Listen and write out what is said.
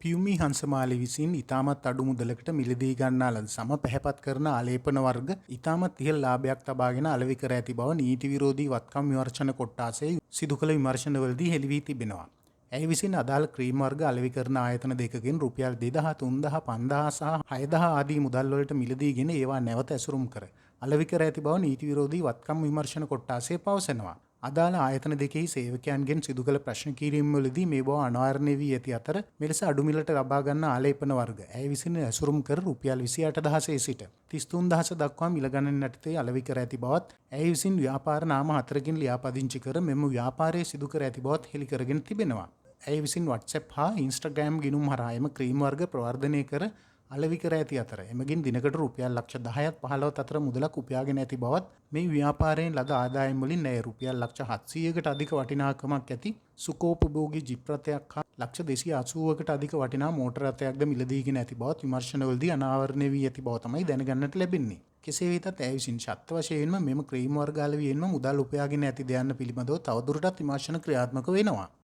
පියුමි හංසමාලි විසින් ඉතාමත් අඩු මුදලකට මිලදී ගන්නා ලද සම පැහැපත් කරන ආලේපන වර්ග ඉතාමත් ඉහළ ලාභයක් තබාගෙන අලෙවි කර ඇති බව නීති විරෝධී වත්කම් විමර්ශන කොට්ටාසයේ සිදු කළ විමර්ශනවලදී හෙළි වී තිබෙනවා. ඇය විසින් අදාළ ක්‍රීම් වර්ග අලෙවි කරන ආයතන දෙකකින් රුපියල් 2000 3000 5000 සහ 6000 ආදී මුදල් වලට මිලදීගෙන ඒවා නැවත ඇසුරුම් කර අලෙවි කර ඇති බව නීති විරෝධී වත්කම් විමර්ශන කොට්ටාසය පවසනවා. අදාළ ආයතන දෙකෙහි සේවකයන්ගෙන් සිදු කළ ප්‍රශ්න කිරීම්වලදී මේ බව අනාවරණය වී ඇති අතර මෙලෙස අඩු මිලට ලබා ගන්න ආලේපන වර්ග ඇය විසින් ඇසුරුම් කර රුපියල් 28000 සිට 33000 දක්වා මිල ගණන් යටතේ අලෙවි කර ඇති බවත් ඇය විසින් ව්‍යාපාර නාම 4කින් ලියාපදිංචි කර මෙම ව්‍යාපාරය සිදු කර ඇති බවත් හෙළි කරගෙන තිබෙනවා. ඇය විසින් WhatsApp හා Instagram ගිණුම් හරහා එම ක්‍රීම් වර්ග ප්‍රවර්ධනය කර අලෙවි කර ඇති අතර එමගින් දිනකට රුපියල් ලක්ෂ 10ත් 15ත් අතර මුදලක් උපයාගෙන ඇති බවත් මේ ව්‍යාපාරයෙන් ලද ආදායම් වලින් ඇය රුපියල් ලක්ෂ 700කට අධික වටිනාකමක් ඇති සුකෝපභෝගී ජීප් රථයක් හා ලක්ෂ 280කට අධික වටිනා මෝටර රථයක්ද මිලදීගෙන ඇති බවත් විමර්ශනවලදී අනාවරණය වී ඇති බව තමයි දැනගන්නට ලැබෙන්නේ. කෙසේ වෙතත් ඇය විසින් ශක්ත වශයෙන්ම මෙම ක්‍රීම් වර්ග අලෙවියෙන්ම මුදල් උපයාගෙන ඇති දයන්න පිළිබඳව තවදුරටත් විමර්ශන ක්‍රියාත්මක වෙනවා.